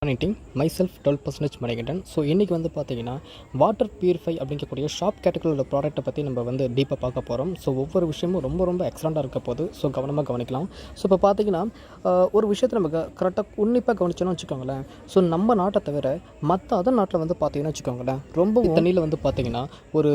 Monitoring myself 12% Manikandan. So இன்றைக்கி வந்து பார்த்தீங்கன்னா வாட்டர் பியூரிஃபை அப்படிங்கக்கூடிய ஷாப் கேட்டகரியோட ப்ராடக்ட்டை பற்றி நம்ம வந்து டீப்பாக பார்க்க போகிறோம். ஸோ ஒவ்வொரு விஷயமும் ரொம்ப ரொம்ப எக்ஸலண்ட்டாக இருக்க போது. ஸோ கவனமாக கவனிக்கலாம். ஸோ இப்போ பார்த்தீங்கன்னா ஒரு விஷயத்தை நம்ம கரெக்டாக உன்னிப்பாக கவனிச்சோன்னு வச்சுக்கோங்களேன். ஸோ நம்ம நாட்டை தவிர மற்ற அதர் நாட்டில் வந்து பார்த்தீங்கன்னா வச்சுக்கோங்களேன், ரொம்ப தண்ணியில் வந்து பார்த்தீங்கன்னா ஒரு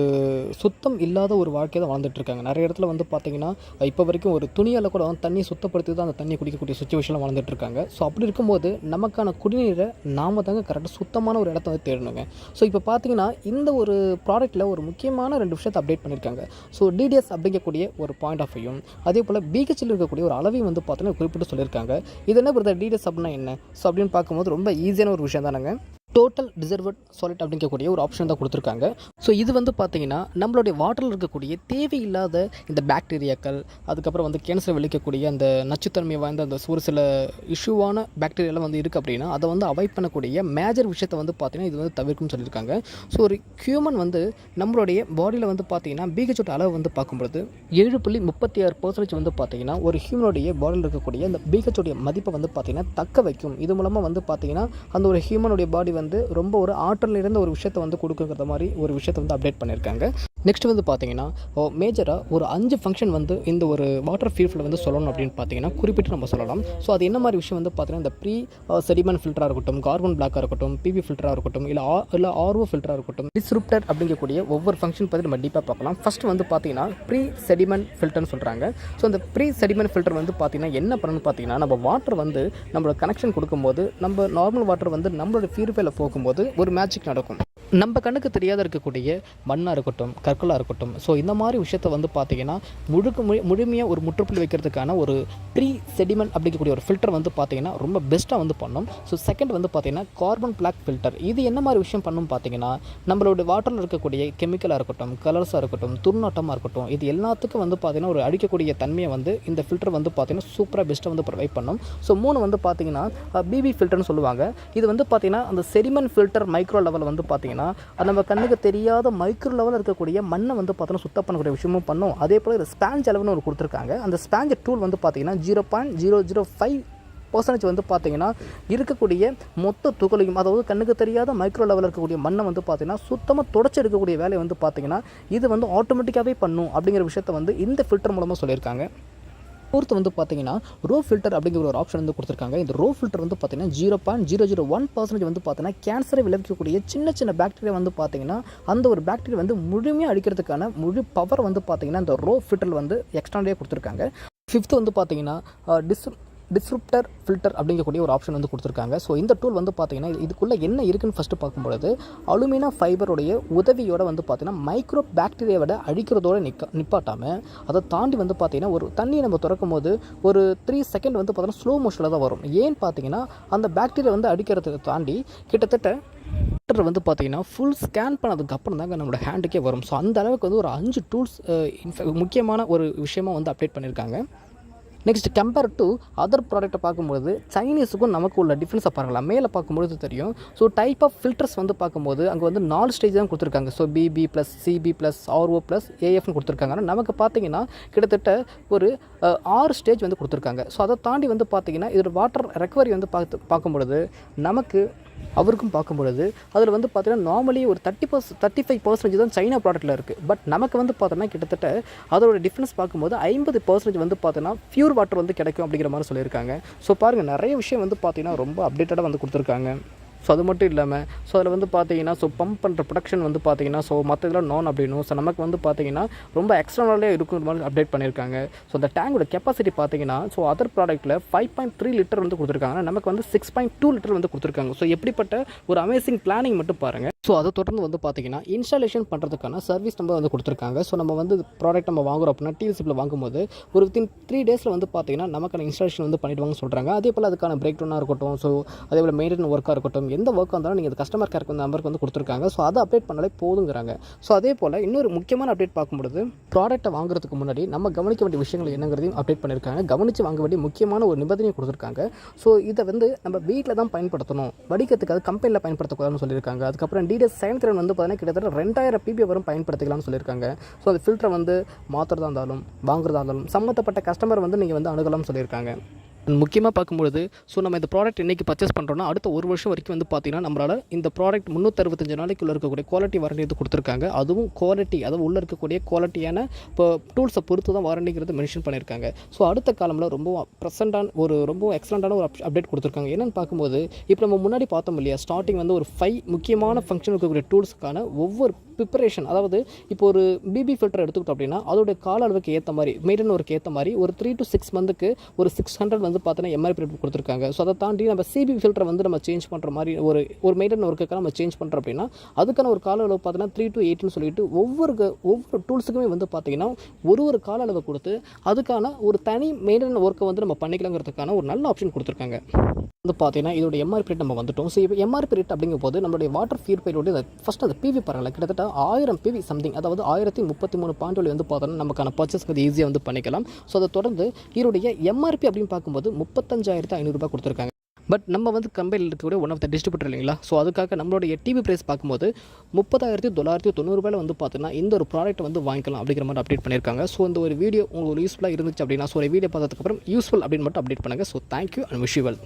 சுத்தம் இல்லாத ஒரு வாழ்க்கையை தான் வாழ்ந்துட்டுருக்காங்க. நிறைய இடத்துல வந்து பார்த்தீங்கன்னா இப்போ வரைக்கும் ஒரு துணியால் கூட தண்ணி சுத்தப்படுத்தி தான் அந்த தண்ணி குடிக்கக்கூடிய சுச்சுவேஷனில் வாழ்ந்துட்டுருக்காங்க. ஸோ அப்படி இருக்கும்போது நமக்கான குடிநீர் நாம தாங்க கரெக்டாக சுத்தமான ஒரு இடத்த வந்து தேடணுங்க. ஸோ இப்போ பார்த்தீங்கன்னா இந்த ஒரு ப்ராடக்ட்டில் ஒரு முக்கியமான 2 விஷயத்தை அப்டேட் பண்ணியிருக்காங்க. ஸோ டிடிஎஸ் அப்படிங்கக்கூடிய ஒரு பாயிண்ட் ஆஃப் வியூ, அதே போல் பிஹெச்சில் இருக்கக்கூடிய ஒரு அளவையும் வந்து பார்த்தீங்கன்னா குறிப்பிட்டு சொல்லியிருக்காங்க. இது என்ன பிரதர் டிடிஎஸ் அப்படின்னா என்ன? ஸோ அப்படின்னு பார்க்கும்போது ரொம்ப ஈஸியான ஒரு விஷயம் தானேங்க. டோட்டல் டிசர்வட் சாலிட் அப்படிங்கக்கூடிய ஒரு ஆப்ஷன் தான் கொடுத்துருக்காங்க. ஸோ இது வந்து பார்த்திங்கன்னா நம்மளுடைய வாட்டரில் இருக்கக்கூடிய தேவையில்லாத இந்த பாக்டீரியாக்கள், அதுக்கப்புறம் வந்து கேன்சர் விளைவிக்கக்கூடிய அந்த நச்சுத்தன்மை வாய்ந்த அந்த ஒரு சில இஷ்யூவான பாக்டீரியாலாம் வந்து இருக்குது அப்படின்னா அதை வந்து அவாய்ட் பண்ணக்கூடிய மேஜர் விஷயத்தை வந்து பார்த்திங்கன்னா இது வந்து தவிர்க்கும்னு சொல்லியிருக்காங்க. ஸோ ஒரு ஹியூமன் வந்து நம்மளுடைய பாடியில் வந்து பார்த்திங்கன்னா பிஹெச்சோட அளவு வந்து பார்க்கும்பொழுது 7.36% வந்து பார்த்திங்கன்னா ஒரு ஹியூமனுடைய பாடியில் இருக்கக்கூடிய அந்த பிஹெச்சோடைய மதிப்பை வந்து பார்த்திங்கன்னா தக்க வைக்கும். இது மூலமாக வந்து பார்த்திங்கன்னா அந்த ஒரு ஹியூமனுடைய பாடி வந்து ரொம்ப ஒரு ஆற்றல் நிறைந்த ஒரு விஷயத்தை வந்து கொடுக்குற மாதிரி ஒரு விஷயத்தை வந்து அப்டேட் பண்ணியிருக்காங்க. நெக்ஸ்ட் வந்து பார்த்தீங்கன்னா மேஜராக ஒரு 5 ஃபங்க்ஷன் வந்து இந்த ஒரு வாட்டர் பியூரிஃபைல வந்து சொல்லணும் அப்படின்னு பார்த்தீங்கன்னா குறிப்பிட்டு நம்ம சொல்லலாம். ஸோ அது என்ன மாதிரி விஷயம் வந்து பார்த்தீங்கன்னா இந்த ப்ரீ செடிமெண்ட் ஃபில்டராக இருக்கட்டும், கார்பன் பிளாக்காக இருக்கட்டும், பிபி ஃபில்டராக இருக்கட்டும், இல்லை ஆர்ஓ ஃபில்டராக இருக்கட்டும், டிஸ்ரப்டர் அப்படிங்கக்கூடிய ஒவ்வொரு ஃபங்க்ஷன் பற்றி நம்ம டீப்பாக பார்க்கலாம். ஃபஸ்ட் வந்து பார்த்தீங்கன்னா ப்ரீ செடிமெண்ட் ஃபில்டர்னு சொல்கிறாங்க. ஸோ இந்த ப்ரீ செடிமெண்ட் ஃபில்டர் வந்து பார்த்தீங்கன்னா என்ன பண்ணணும்னு பார்த்தீங்கன்னா நம்ம வாட்டர் வந்து நம்மளோட கனெக்ஷன் கொடுக்கும்போது நம்ம நார்மல் வாட்டர் வந்து நம்மளோட பியூரிஃபைல போகும்போது ஒரு மேஜிக் நடக்கும். நம்ம கண்ணுக்கு தெரியாத இருக்கக்கூடிய மண்ணாக இருக்கட்டும், கற்களாக இருக்கட்டும், ஸோ இந்த மாதிரி விஷயத்தை வந்து பார்த்திங்கன்னா முழுமையாக ஒரு முற்றுப்புள்ளி வைக்கிறதுக்கான ஒரு ப்ரீ செடிமெண்ட் அப்படிங்கக்கூடிய ஒரு ஃபில்டர் வந்து பார்த்திங்கன்னா ரொம்ப பெஸ்ட்டாக வந்து பண்ணோம். ஸோ செகண்ட் வந்து பார்த்திங்கன்னா கார்பன் பிளாக் ஃபில்டர். இது என்ன மாதிரி விஷயம் பண்ணணும் பார்த்திங்கன்னா நம்மளோட வாட்டரில் இருக்கக்கூடிய கெமிக்கலாக இருக்கட்டும், கலர்ஸாக இருக்கட்டும், துர்நாட்டமாக இருக்கட்டும், இது எல்லாத்துக்கும் வந்து பார்த்திங்கன்னா ஒரு அடிக்கக்கூடிய தன்மையை வந்து இந்த ஃபில்டர் வந்து பார்த்திங்கன்னா சூப்பராக பெஸ்ட்டாக வந்து ப்ரொவைட் பண்ணோம். ஸோ 3 வந்து பார்த்திங்கன்னா பிபி ஃபில்டர்னு சொல்லுவாங்க. இது வந்து பார்த்திங்கன்னா அந்த செடிமெண்ட் ஃபில்டர் மைக்ரோ லெவலில் வந்து பார்த்திங்கன்னா அது நம்ம கண்ணுக்கு தெரியாத மைக்ரோ லெவலில் இருக்கக்கூடிய மண்ணை வந்து பார்த்தோன்னா சுத்தம் பண்ணக்கூடிய விஷயமும் பண்ணோம். அதே போல் இது ஸ்பாஞ்ச் அளவுன்னு ஒரு கொடுத்துருக்காங்க. அந்த ஸ்பாஞ்ச் டூல் வந்து பார்த்தீங்கன்னா 0.005% வந்து பார்த்தீங்கன்னா இருக்கக்கூடிய மொத்த துகளையும், அதாவது கண்ணுக்கு தெரியாத மைக்ரோ லெவலில் இருக்கக்கூடிய மண்ணை வந்து பார்த்தீங்கன்னா சுத்தமாக தொடச்சி எடுக்கக்கூடிய வேலையை வந்து பார்த்தீங்கன்னா இது வந்து ஆட்டோமேட்டிக்காகவே பண்ணும் அப்படிங்கிற விஷயத்தை வந்து இந்த ஃபில்டர் மூலமாக சொல்லியிருக்காங்க. ஃபோர்த்து வந்து பார்த்தீங்கன்னா ரோ ஃபில்டர் அப்படிங்கிற ஒரு ஆப்ஷன் வந்து கொடுத்துருக்காங்க. இந்த ரோ ஃபில்டர் வந்து பார்த்தீங்கன்னா 0.001% வந்து பார்த்தீங்கன்னா கேன்சரை விளைவிக்கக்கூடிய சின்ன சின்ன பாக்டீரியா வந்து பார்த்தீங்கன்னா அந்த ஒரு பாக்டீரியா வந்து முழுமையாக அழிக்கிறதுக்கான முழு பவர் வந்து பார்த்தீங்கன்னா இந்த ரோ ஃபில்டர் வந்து எக்ஸ்ட்ராண்டியாக கொடுத்துருக்காங்க. ஃபிஃப்த்து வந்து பார்த்தீங்கன்னா டிஸ்ரப்டர் ஃபில்டர் அப்படிங்கக்கூடிய ஒரு ஆப்ஷன் வந்து கொடுத்துருக்காங்க. ஸோ இந்த டூல் வந்து பார்த்தீங்கன்னா இதுக்குள்ளே என்ன இருக்குன்னு ஃபஸ்ட்டு பார்க்கும்பொழுது அலுமினா ஃபைபருடைய உதவியோட வந்து பார்த்தீங்கன்னா மைக்ரோ பாக்டீரியாவோட அழிக்கிறதோட நிப்பாட்டாமல் அதை தாண்டி வந்து பார்த்தீங்கன்னா ஒரு தண்ணியை நம்ம திறக்கும் போது ஒரு 3 செகண்ட் வந்து பார்த்தீங்கன்னா ஸ்லோ மோஷனில் தான் வரும். ஏன்னு பார்த்தீங்கன்னா அந்த பாக்டீரியா வந்து அடிக்கிறதுக்கு தாண்டி கிட்டத்தட்ட வந்து பார்த்தீங்கன்னா ஃபுல் ஸ்கேன் பண்ணதுக்கு அப்புறம் தாங்க நம்மளோட ஹேண்டுக்கே வரும். ஸோ அந்த அளவுக்கு வந்து ஒரு 5 டூல்ஸ் முக்கியமான ஒரு விஷயமாக வந்து அப்டேட் பண்ணியிருக்காங்க. நெக்ஸ்ட் கம்பேர் டு அதர் ப்ராடக்ட்டை பார்க்கும்போது சைனீஸுக்கும் நமக்கு உள்ள டிஃப்ரென்ஸை பார்க்கலாம். மேலே பார்க்கும்போது தெரியும். ஸோ டைப் ஆஃப் ஃபில்டர்ஸ் வந்து பார்க்கும்போது அங்கே வந்து 4 ஸ்டேஜ் தான் கொடுத்துருக்காங்க. So BP plus CP plus RO plus ஏஎஃப்னு கொடுத்துருக்காங்க. ஆனால் நமக்கு பார்த்தீங்கன்னா கிட்டத்தட்ட ஒரு 6 ஸ்டேஜ் வந்து கொடுத்துருக்காங்க. ஸோ அதை தாண்டி வந்து பார்த்தீங்கன்னா இதோட வாட்டர் ரெக்கவரி வந்து பார்க்கும்பொழுது நமக்கு அவருக்கும் பார்க்கும்பொழுது அதில் வந்து பார்த்தீங்கன்னா நார்மலி ஒரு 35% தான் சைனா ப்ராடக்ட்டில் இருக்குது. பட் நமக்கு வந்து பார்த்தோன்னா கிட்டத்தட்ட அதோட டிஃப்ரென்ஸ் பார்க்கும்போது 50% வந்து பார்த்தோன்னா பியூர் வாட்டர் வந்து கிடைக்கும் அப்படிங்கிற மாதிரி சொல்லியிருக்காங்க. ஸோ பாருங்கள், நிறைய விஷயம் வந்து பார்த்தீங்கன்னா ரொம்ப அப்டேட்டடாக வந்து கொடுத்துருக்காங்க. ஸோ அது மட்டும் இல்லாமல் ஸோ அதில் வந்து பார்த்தீங்கன்னா ஸோ பம்ப் பண்ணுற ப்ரொடக்ஷன் வந்து பார்த்தீங்கன்னா ஸோ மற்ற இதெல்லாம் நான் அப்படின்னும் ஸோ நமக்கு வந்து பார்த்தீங்கன்னா ரொம்ப எக்ஸ்ட்ரானாலே இருக்கிற மாதிரி அப்டேட் பண்ணியிருக்காங்க. ஸோ அந்த டேங்கோட கெப்பாசிட்டி பார்த்தீங்கன்னா ஸோ அதர் ப்ராடக்ட்டில் 5.3 லிட்டர் வந்து கொடுத்துருக்காங்க. நமக்கு வந்து 6.2 லிட்டர் வந்து கொடுத்துருக்காங்க. ஸோ எப்படிப்பட்ட ஒரு அமேசிங் பிளானிங் மட்டும் பாருங்கள். ஸோ அதை தொடர்ந்து வந்து பார்த்தீங்கன்னா இன்ஸ்டாலேஷன் பண்ணுறதுக்கான சர்வீஸ் நம்ம வந்து கொடுத்துருக்காங்க. ஸோ நம்ம வந்து ப்ராடக்ட் நம்ம வாங்குறோம் அப்படின்னா டிவிசிப்பில் வாங்கும்போது ஒரு வித்தின் 3 டேஸில் வந்து பார்த்தீங்கன்னா நமக்கான இன்ஸ்டாலேஷன் வந்து பண்ணிடுவாங்கன்னு சொல்கிறாங்க. அதே போல் அதுக்கான பிரேக் டவுனாக இருக்கட்டும், ஸோ அதே போல் மெயின்டெனன் ஒர்க்காக இருக்கட்டும், எந்த ஒர்க்காக இருந்தாலும் நீங்கள் கஸ்டமர் கேருக்கு வந்து நம்பருக்கு வந்து கொடுத்துருக்காங்க. ஸோ அதை அப்டேட் பண்ணாலே போதுங்கிறாங்க. ஸோ அதே போல் இன்னொரு முக்கியமான அப்டேட் பார்க்கும்போது ப்ராடக்ட்டை வாங்குறதுக்கு முன்னாடி நம்ம கவனிக்க வேண்டிய விஷயங்கள் என்னங்கிறதையும் அப்டேட் பண்ணியிருக்காங்க. கவனித்து வாங்க வேண்டிய முக்கியமான ஒரு நிபந்தனையும் கொடுத்துருக்காங்க. ஸோ இதை வந்து நம்ம வீட்டில் தான் பயன்படுத்தணும், வடிக்கிறதுக்கு அது கம்பெனியில் பயன்படுத்தக்கூடாதுன்னு சொல்லியிருக்காங்க. அதுக்கப்புறம் டிடிஎஸ் சைன்திரன் வந்து பார்த்தீங்கன்னா கிட்டத்தட்ட 2000 பிபி வரும் பயன்படுத்திக்கலாம்னு சொல்லியிருக்காங்க. ஸோ அந்த ஃபில்டரை வந்து மாற்றுறதா இருந்தாலும் வாங்குறதா இருந்தாலும் சம்மந்தப்பட்ட கஸ்டமர் வந்து நீங்கள் வந்து அணுகலாம்னு சொல்லியிருக்காங்க. முக்கியமாக பார்க்கும்பொழுது நம்ம இந்த ப்ராடக்ட் இன்றைக்கி பர்ச்சேஸ் பண்ணுறோன்னா அடுத்த ஒரு வருஷம் வரைக்கும் வந்து பார்த்திங்கன்னா நம்மளால் இந்த ப்ராடக்ட் 365 நாளைக்குள்ளே இருக்கக்கூடிய குவாலிட்டி வாரண்டி வந்து கொடுத்துருக்காங்க. அதுவும் குவாலிட்டி, அதாவது உள்ளே இருக்கக்கூடிய குவாலிட்டியான இப்போ டூல்ஸை பொறுத்து தான் வாரண்டிங்கிறது மென்ஷன் பண்ணியிருக்காங்க. ஸோ அடுத்த காலமில் ரொம்ப ரொம்ப எக்ஸலண்ட்டான ஒரு அப்டேட் கொடுத்துருக்காங்க. என்னென்னு பார்க்கும்போது இப்போ நம்ம முன்னாடி பார்த்தோம் இல்லையா, ஸ்டார்டிங் வந்து ஒரு 5 முக்கியமான ஃபங்க்ஷன் இருக்கக்கூடிய டூல்ஸுக்கான ஒவ்வொரு ப்ரிப்பரேஷன், அதாவது இப்போ ஒரு பிபி ஃபில்டர் எடுத்துக்கிட்டோம் அப்படின்னா அதோடைய கால அளவுக்கு ஏற்ற மாதிரி மெயின்டைன் ஒர்க்கு ஏற்ற மாதிரி ஒரு 3 to 6 மந்த்துக்கு ஒரு 600 வந்து பார்த்தோன்னா எம்ஆர்பி ரேட் கொடுத்துருக்காங்க. ஸோ அதை தாண்டி நம்ம சிபி ஃபில்டரை வந்து நம்ம சேஞ்ச் பண்ணுற மாதிரி ஒரு மெயின்டைன் ஒர்க்குக்காக நம்ம சேஞ்ச் பண்ணுறோம் அப்படின்னா அதுக்கான ஒரு கால அளவு பார்த்தீங்கன்னா 3 to 8ன்னு சொல்லிட்டு ஒவ்வொரு டூல்ஸுக்குமே வந்து பார்த்தீங்கன்னா ஒரு கால அளவை கொடுத்து அதுக்கான ஒரு தனி மெயின்டைன் ஒர்க்கை வந்து நம்ம பண்ணிக்கலாங்கிறதுக்கான ஒரு நல்ல ஆப்ஷன் கொடுத்துருக்காங்க. வந்து பார்த்தீங்கன்னா இதோட எம்ஆர்பி ரேட் நம்ம வந்துட்டோம். ஸோ இப்போ எம்ஆர்பி ரேட் அப்படிங்கும் போது நம்மளுடைய வாட்டர் பியூரிஃபையரோட ஃபஸ்ட் அந்த பிவி பரவாயில்ல, கிட்டத்தட்ட 1000 பிவி சம்திங், அதாவது 1033 பாயிண்ட் வந்து பார்த்தோன்னா நமக்கான பர்ச்சேஸ் வந்து ஈஸியாக வந்து பண்ணிக்கலாம். ஸோ அதை தொடர்ந்து இதோடைய எம்ஆர்பி அப்படின்னு பார்க்கும்போது 35,500 கொடுத்துருக்காங்க. பட் நம்ம வந்து கம்பெனியில் இருக்கக்கூடிய ஒன் ஆஃப் த டிஸ்ட்ரிபியூட்டர் இல்லைங்களா, ஸோ அதுக்காக நம்மளுடைய டிவி ப்ரைஸ் பார்க்கும்போது 30,990 வந்து பார்த்தீங்கன்னா இந்த ஒரு ப்ராடக்ட் வந்து வாங்கிக்கலாம் அப்படிங்கிற மாதிரி அப்டேட் பண்ணியிருக்காங்க. ஸோ இந்த ஒரு வீடியோ உங்களுக்கு யூஸ்ஃபுல்லாக இருந்துச்சு அப்படின்னா, ஸோ ஒரு வீடியோ பார்த்ததுக்கப்புறம் யூஸ்ஃபுல் அப்படின்னு மட்டும் அப்டேட் பண்ணுங்கள். So thank you and wish you well.